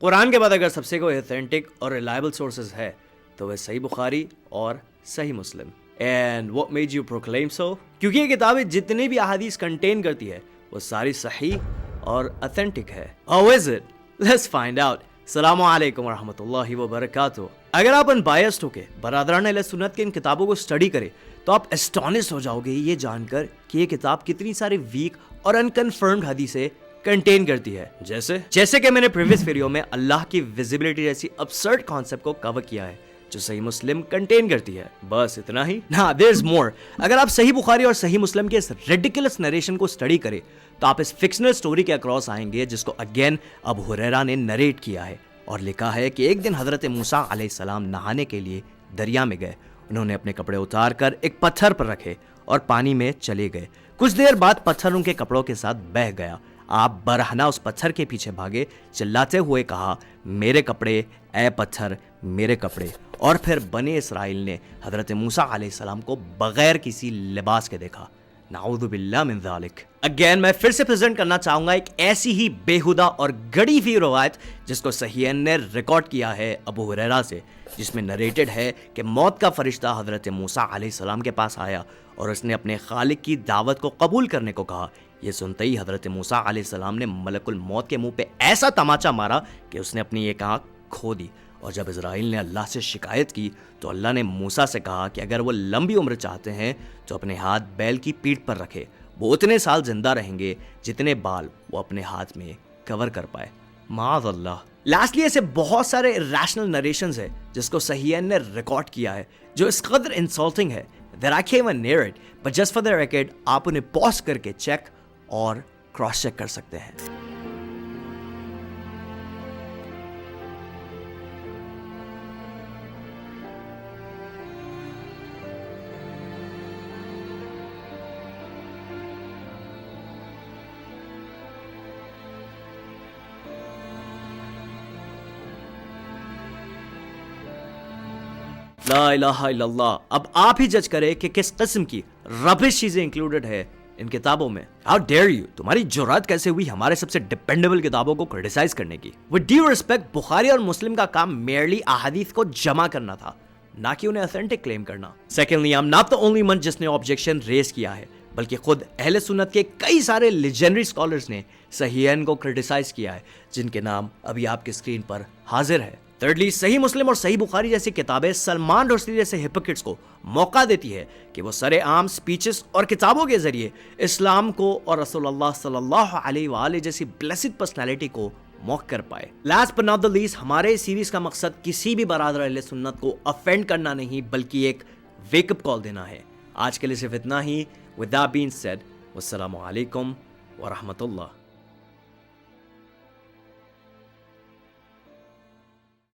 कुरान के बाद अगर सबसे कोई ऑथेंटिक और रिलायबल सोर्सेज है तो वह सही बुखारी और Sahih Muslim. And what made you proclaim so? क्योंकि ये किताबें जितनी भी अहादीस कंटेन करती है वो सारी सही और ऑथेंटिक है। How is it? Let's find out. अस्सलामु अलैकुम वरहमतुल्लाहि वबरकातुहू। अगर आप अनबायस्ड होके बरादरान अहले सुन्नत की इन किताबों को स्टडी करें तो आप एस्टोनिश हो जाओगे ये जानकर कि ये किताब कितनी सारी वीक और अनकन्फर्म्ड हदीसें कंटेन करती है। जैसे कि मैंने प्रीवियस वीडियो में अल्लाह की विजिबिलिटी जैसी अब्सर्ड कॉन्सेप्ट को कवर किया है जो सही मुस्लिम कंटेन करती है। बस इतना ही ना, देयर इज मोर। अगर आप सही बुखारी और सही मुस्लिम के इस रिडिकुलस नरेशन को स्टडी करें तो आप इस फिक्शनल स्टोरी के अक्रॉस आएंगे जिसको अगेन अबू हुरैरा ने नरेट किया है और लिखा है कि एक दिन हजरत मूसा अलैहिस्सलाम नहाने के लिए दरिया में गए। उन्होंने अपने कपड़े उतार कर एक पत्थर पर रखे और पानी में चले गए। कुछ देर बाद पत्थर उनके कपड़ों के साथ बह गया। आप बरहना उस पत्थर के पीछे भागे, चिल्लाते हुए कहा, मेरे कपड़े ए पत्थर, मेरे कपड़े। और फिर बने इसराइल ने हजरत मूसा अलैहिस्सलाम को बगैर किसी लिबास के देखा। नाऊदु बिल्लाह मिन ज़ालिक। अगेन मैं फिर से प्रेजेंट करना चाहूंगा एक ऐसी ही बेहुदा और गड़ी हुई रवायत जिसको सहीहैन ने रिकॉर्ड किया है अबू हुरैरा से, जिसमें नरेटेड है कि मौत का फरिश्ता हजरत मूसा अलैहिस्सलाम के पास आया और उसने अपने खालिक की दावत को कबूल करने को कहा। यह सुनते ही हजरत मूसा अलैहिस्सलाम ने मलकुल मौत के मुंह पे ऐसा तमाचा मारा कि उसने अपनी एक आंख खो दी। और जब इजराइल ने अल्लाह से शिकायत की तो अल्लाह ने मूसा से कहा कि अगर वो लंबी उम्र चाहते हैं तो अपने हाथ बैल की पीठ पर रखे, वो उतने साल जिंदा रहेंगे जितने बाल वो अपने हाथ में कवर कर पाए। माअज़ल्लाह। लास्टली ऐसे बहुत सारे इरैशनल नरेशंस है जिसको सहीहैन ने रिकॉर्ड किया है जो इस कदर इंसल्टिंग है that I can't even near it, but just for the record आप उन्हें पॉज करके चेक और क्रॉस चेक कर सकते हैं। ला इलाहा इल्लल्लाह। अब आप ही जज करें कि किस किस्म की रबिश चीजें इंक्लूडेड है इन किताबों में। हाउ डेयर यू, तुम्हारी जुर्रत कैसे हुई हमारे सबसे डिपेंडेबल किताबों को क्रिटिसाइज करने की। विद ड्यू रिस्पेक्ट, बुखारी और मुस्लिम का काम मेयरली अहादीस को जमा करना था, ना कि उन्हें ऑथेंटिक क्लेम करना। Secondly, I am not the only one जिसने ऑब्जेक्शन रेज किया है, बल्कि खुद अहले सुन्नत के कई सारे लेजेंडरी स्कॉलर्स ने सहीहैन को क्रिटिसाइज किया है, जिनके नाम अभी आपकी स्क्रीन पर हाजिर है। थर्डली, सही मुस्लिम और सही बुखारी जैसी किताबें सलमान रुश्दी जैसे हिपोक्रेट्स को मौका देती है कि वो सरेआम स्पीचेस और किताबों के जरिए इस्लाम को और रसूलुल्लाह सल्लल्लाहु अलैहि वआलैहि जैसी ब्लेसिड पर्सनैलिटी को मौक कर पाए। Last but not the least, हमारे सीरीज का मकसद किसी भी बरादर अहले सुन्नत को ऑफेंड करना नहीं, बल्कि एक वेकअप कॉल देना है। आज के लिए सिर्फ इतना ही। विद दैट बीइंग सेड, वस्सलामु अलैकुम व रहमतुल्लाह।